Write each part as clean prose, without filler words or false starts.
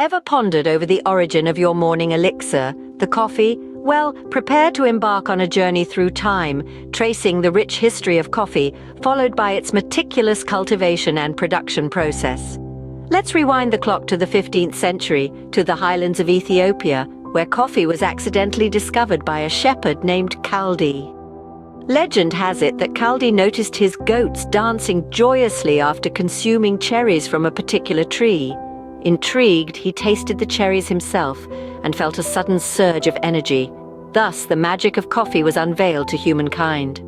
Ever pondered over the origin of your morning elixir, the coffee? Well, prepare to embark on a journey through time, tracing the rich history of coffee, followed by its meticulous cultivation and production process. Let's rewind the clock to the 15th century, to the highlands of Ethiopia, where coffee was accidentally discovered by a shepherd named Kaldi. Legend has it that Kaldi noticed his goats dancing joyously after consuming cherries from a particular tree. Intrigued, he tasted the cherries himself and felt a sudden surge of energy. Thus, the magic of coffee was unveiled to humankind.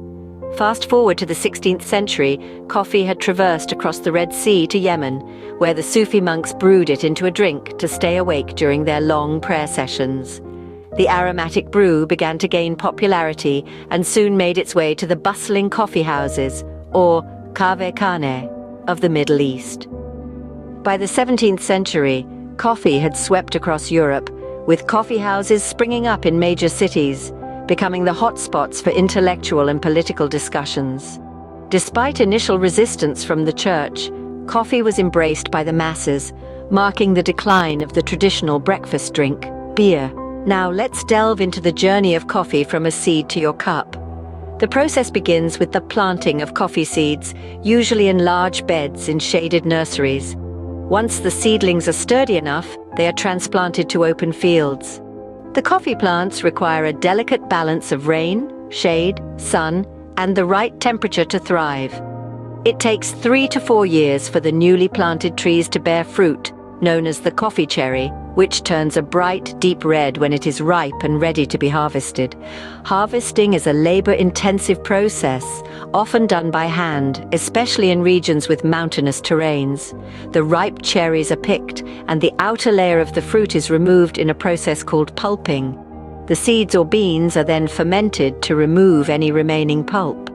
Fast forward to the 16th century, coffee had traversed across the Red Sea to Yemen, where the Sufi monks brewed it into a drink to stay awake during their long prayer sessions. The aromatic brew began to gain popularity and soon made its way to the bustling coffee houses, or kahve-khane, of the Middle East. By the 17th century, coffee had swept across Europe, with coffee houses springing up in major cities, becoming the hotspots for intellectual and political discussions. Despite initial resistance from the church, coffee was embraced by the masses, marking the decline of the traditional breakfast drink, beer. Now let's delve into the journey of coffee from a seed to your cup. The process begins with the planting of coffee seeds, usually in large beds in shaded nurseries. Once the seedlings are sturdy enough, they are transplanted to open fields. The coffee plants require a delicate balance of rain, shade, sun, and the right temperature to thrive. It takes 3 to 4 years for the newly planted trees to bear fruit, known as the coffee cherry, which turns a bright, deep red when it is ripe and ready to be harvested. Harvesting is a labor-intensive process, often done by hand, especially in regions with mountainous terrains. The ripe cherries are picked, and the outer layer of the fruit is removed in a process called pulping. The seeds or beans are then fermented to remove any remaining pulp.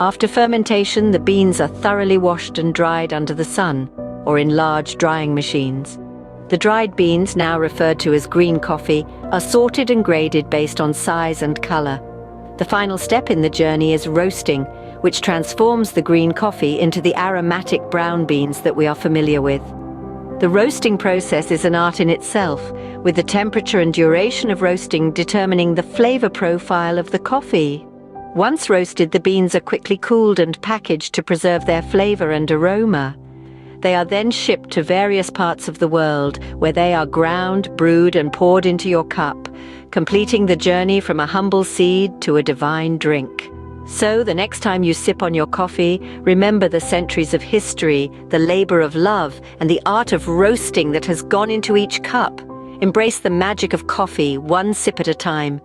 After fermentation, the beans are thoroughly washed and dried under the sun, or in large drying machines. The dried beans, now referred to as green coffee, are sorted and graded based on size and color. The final step in the journey is roasting, which transforms the green coffee into the aromatic brown beans that we are familiar with. The roasting process is an art in itself, with the temperature and duration of roasting determining the flavor profile of the coffee. Once roasted, the beans are quickly cooled and packaged to preserve their flavor and aroma. They are then shipped to various parts of the world, where they are ground, brewed, and poured into your cup, completing the journey from a humble seed to a divine drink. So, the next time you sip on your coffee, remember the centuries of history, the labor of love, and the art of roasting that has gone into each cup. Embrace the magic of coffee, one sip at a time,